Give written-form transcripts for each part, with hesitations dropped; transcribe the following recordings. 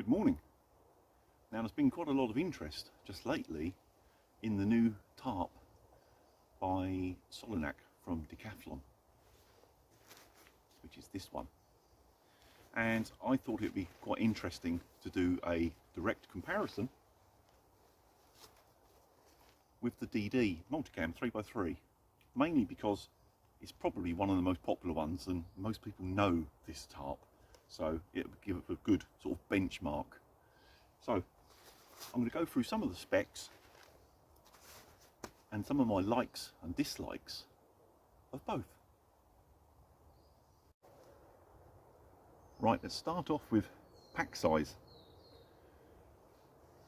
Good morning. Now there's been quite a lot of interest just lately in the new tarp by Solognac from Decathlon, which is this one. And I thought it'd be quite interesting to do a direct comparison with the DD Multicam 3x3, mainly because it's probably one of the most popular ones and most people know this tarp, so it would give it a good sort of benchmark. So I'm going to go through some of the specs and some of my likes and dislikes of both. Right, let's start off with pack size.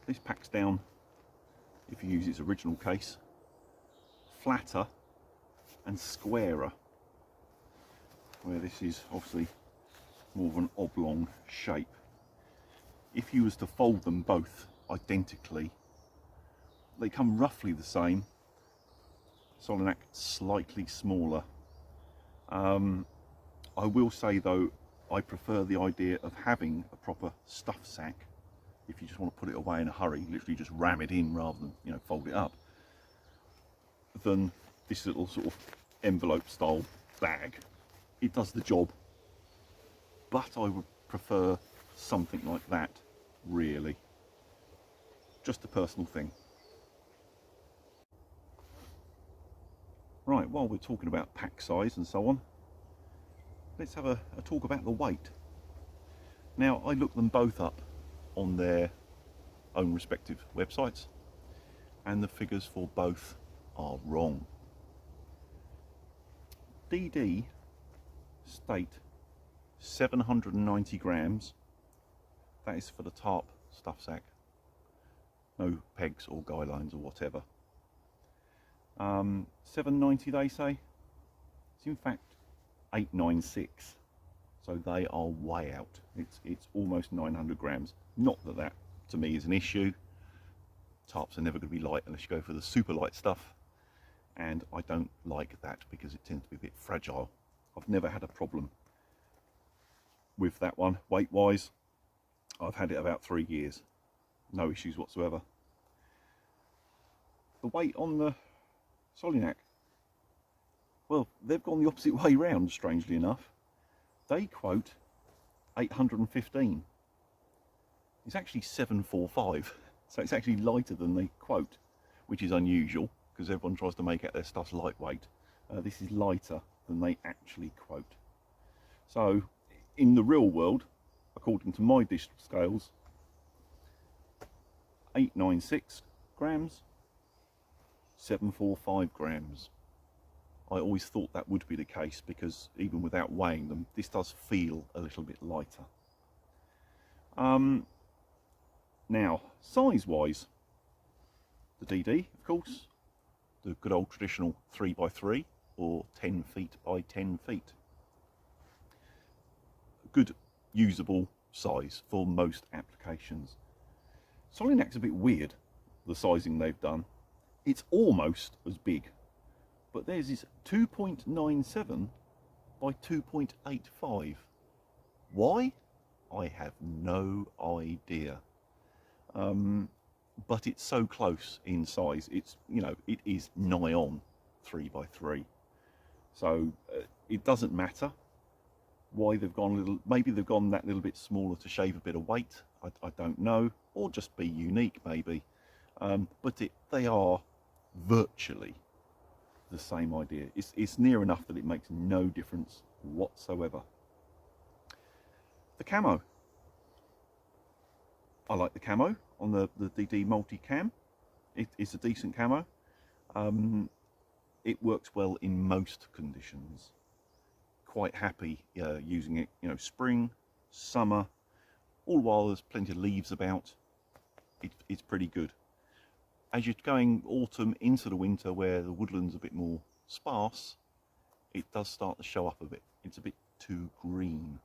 This packs down, if you use its original case, flatter and squarer, where this is obviously more of an oblong shape. If you was to fold them both identically, they come roughly the same. Solognac slightly smaller. I will say though, I prefer the idea of having a proper stuff sack. If you just want to put it away in a hurry, literally just ram it in rather than fold it up, than this little sort of envelope style bag. It does the job, but I would prefer something like that, really. Just a personal thing. Right, while we're talking about pack size and so on, let's have a talk about the weight. Now, I looked them both up on their own respective websites, and the figures for both are wrong. DD state 790 grams. That is for the tarp stuff sack. No pegs or guy lines or whatever. 790 they say. It's in fact 896. So they are way out. It's almost 900 grams. Not that that to me is an issue. Tarps are never going to be light unless you go for the super light stuff. And I don't like that because it tends to be a bit fragile. I've never had a problem with that one weight wise. I've had it about 3 years, no issues whatsoever. The weight on the Solognac, well, they've gone the opposite way round, strangely enough. They quote 815. It's actually 745, so it's actually lighter than they quote, which is unusual because everyone tries to make out their stuff's lightweight. This is lighter than they actually quote. So in the real world, according to my digital scales, 896 grams, 745 grams. I always thought that would be the case because even without weighing them, this does feel a little bit lighter. Now, size-wise, the DD, of course, the good old traditional 3x3 or 10 feet by 10 feet. Good usable size for most applications. Solognac's a bit weird, the sizing they've done. It's almost as big, but theirs is 2.97 by 2.85. Why? I have no idea. But it's so close in size. It's, it is nigh on 3x3. So it doesn't matter why they've gone a little, maybe they've gone that little bit smaller to shave a bit of weight. I don't know, or just be unique maybe. But they are virtually the same idea. It's near enough that it makes no difference whatsoever. The camo. I like the camo on the DD Multicam. It's a decent camo. It works well in most conditions. Quite happy using it, spring, summer, all while there's plenty of leaves about. It's pretty good. As you're going autumn into the winter where the woodland's a bit more sparse, it does start to show up a bit. It's a bit too green,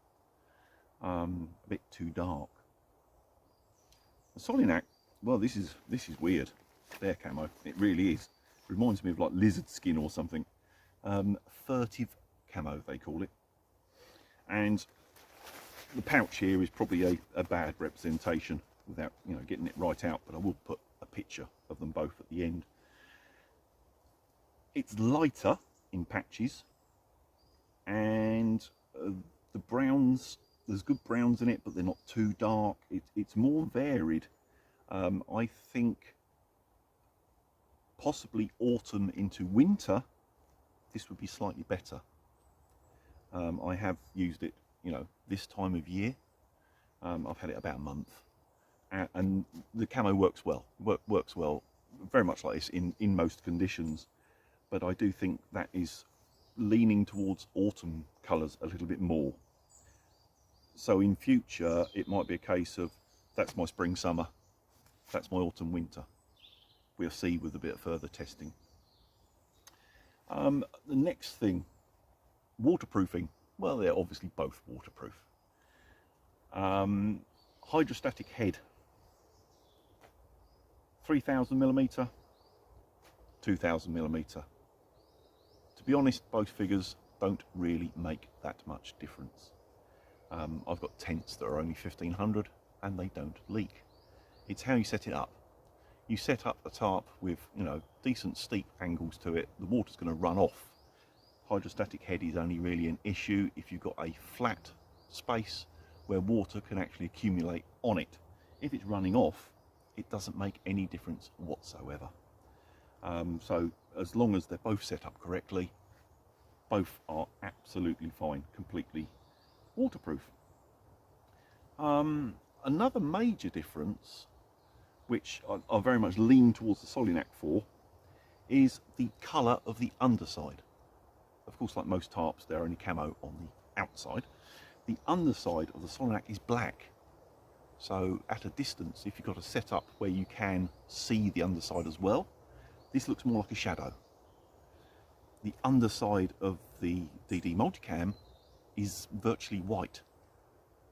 a bit too dark. The Solognac, well, this is weird. Their camo, it really is. It reminds me of like lizard skin or something. Furtive camo they call it, and The pouch here is probably a bad representation without, you know, getting it right out, but I will put a picture of them both at the end. It's lighter in patches, and the browns, there's good browns in it, but they're not too dark. It's more varied. I think possibly autumn into winter, this would be slightly better. I have used it, you know, this time of year. I've had it about a month, and the camo works well. Works well, very much like this in most conditions. But I do think that is leaning towards autumn colours a little bit more. So in future, it might be a case of that's my spring summer, that's my autumn winter. We'll see with a bit of further testing. The next thing, waterproofing. Well, they're obviously both waterproof. Hydrostatic head, 3000mm, 2000mm. To be honest, both figures don't really make that much difference. I've got tents that are only 1500 and they don't leak. It's how you set it up. You set up the tarp with, you know, decent steep angles to it, the water's going to run off. Hydrostatic head is only really an issue if you've got a flat space where water can actually accumulate on it. If it's running off, it doesn't make any difference whatsoever. So as long as they're both set up correctly, both are absolutely fine, completely waterproof. Another major difference, which I very much lean towards the Solognac for, is the colour of the underside. Of course, like most tarps, they're only camo on the outside. The underside of the Solognac is black. So at a distance, if you've got a setup where you can see the underside as well, this looks more like a shadow. The underside of the DD Multicam is virtually white.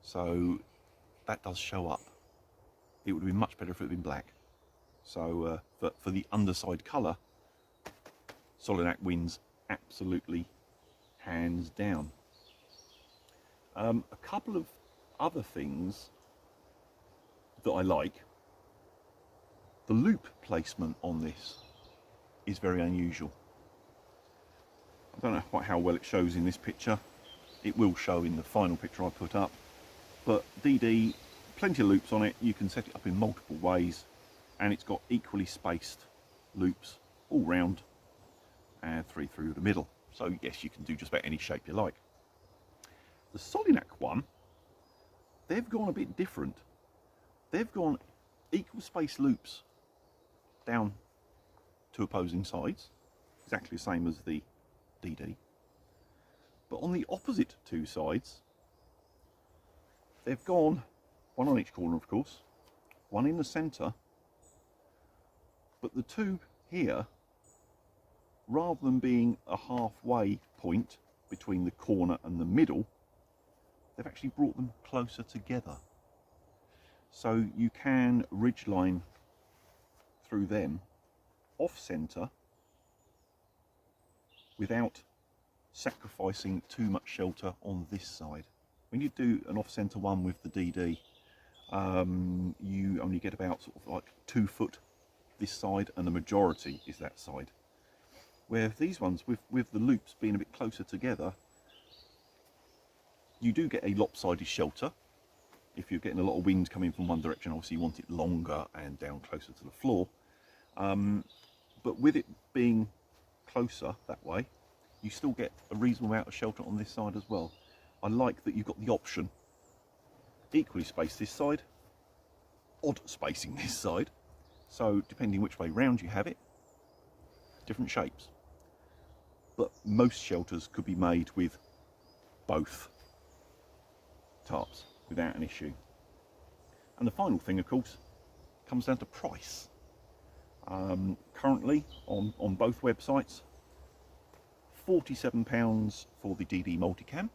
So that does show up. It would have been much better if it had been black. So for the underside colour, Solognac wins absolutely, hands down. A couple of other things that I like. The loop placement on this is very unusual. I don't know quite how well it shows in this picture. It will show in the final picture I put up. But DD, plenty of loops on it. You can set it up in multiple ways, and it's got equally spaced loops all round and 3 through the middle. So yes, you can do just about any shape you like. The Solognac one, they've gone a bit different. They've gone equal space loops down to opposing sides, exactly the same as the DD. But on the opposite two sides, they've gone one on each corner, of course, one in the centre, but the two here, rather than being a halfway point between the corner and the middle, they've actually brought them closer together. So you can ridgeline through them off centre without sacrificing too much shelter on this side. When you do an off centre one with the DD, you only get about sort of like 2 foot this side, and the majority is that side. Where these ones, with the loops being a bit closer together, you do get a lopsided shelter. If you're getting a lot of wind coming from one direction, obviously you want it longer and down closer to the floor. But with it being closer that way, you still get a reasonable amount of shelter on this side as well. I like that you've got the option. Equally spaced this side, odd spacing this side. So depending which way round you have it, different shapes. But most shelters could be made with both tarps without an issue. And the final thing, of course, comes down to price. Currently on both websites, £47 for the DD Multicam,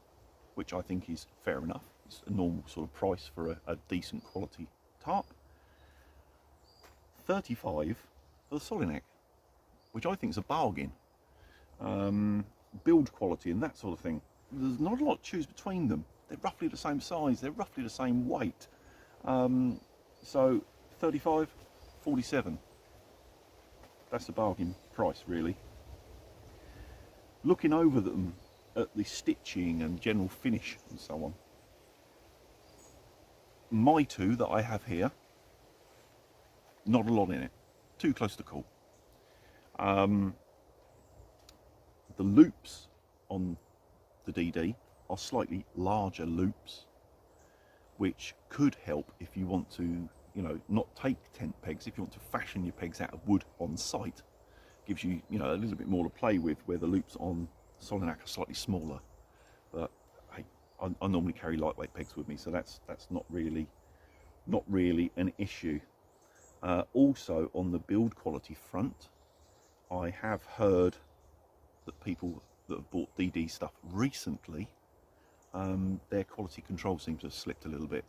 which I think is fair enough. It's a normal sort of price for a decent quality tarp. £35 for the Solognac, which I think is a bargain. Build quality and that sort of thing, there's not a lot to choose between them. they're roughly the same size, they're roughly the same weight. So 35, 47. That's the bargain price, really. Looking over them at the stitching and general finish and so on, my two that I have here, not a lot in it, too close to call. The loops on the DD are slightly larger loops, which could help if you want to, you know, not take tent pegs. If you want to fashion your pegs out of wood on site, gives you, you know, a little bit more to play with, where the loops on Solognac are slightly smaller. But hey, I normally carry lightweight pegs with me, so that's not really an issue. Also, on the build quality front, I have heard that people that have bought DD stuff recently, their quality control seems to have slipped a little bit.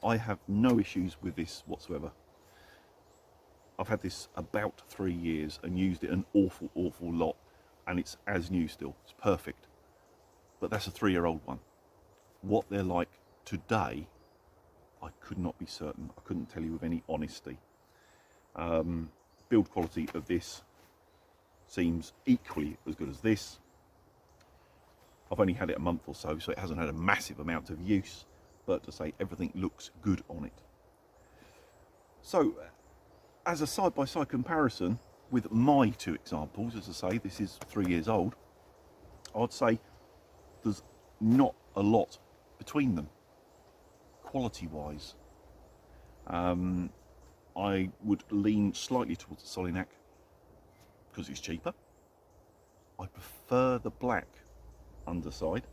I have no issues with this whatsoever. I've had this about 3 years and used it an awful lot, and it's as new still. It's perfect. But that's a 3-year-old one. What they're like today, I could not be certain. I couldn't tell you with any honesty. Build quality of this seems equally as good as this. I've only had it a month or so, so it hasn't had a massive amount of use, but to say everything looks good on it. So, as a side-by-side comparison with my two examples, as I say, this is 3 years old, I'd say there's not a lot between them, quality-wise. I would lean slightly towards the Solognac because it's cheaper. I prefer the black underside,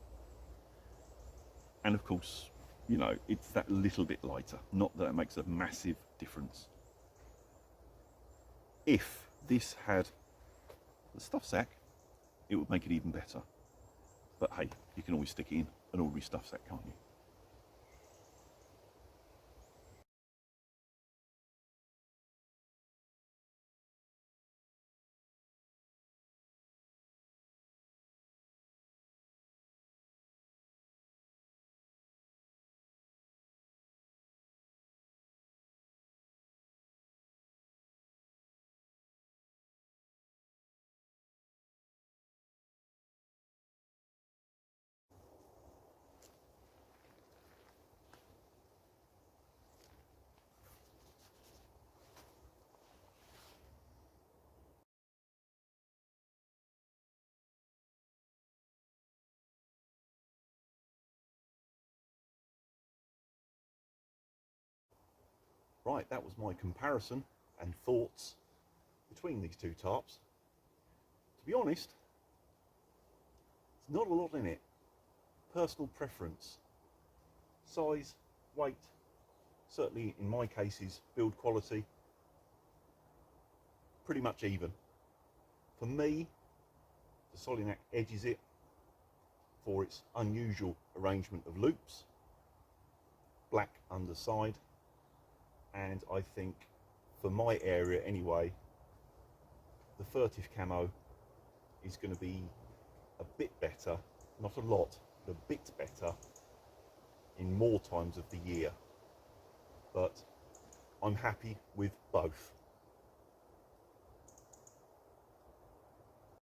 and of course, you know, it's that little bit lighter. Not that it makes a massive difference. If this had the stuff sack, it would make it even better. But hey, you can always stick it in an ordinary stuff sack, can't you? Right, that was my comparison and thoughts between these two tarps. To be honest, there's not a lot in it. Personal preference. Size, weight, certainly in my cases, build quality, pretty much even. For me, the Solognac edges it for its unusual arrangement of loops, black underside, and I think for my area anyway, the furtive camo is going to be a bit better, not a lot, but a bit better in more times of the year. But I'm happy with both.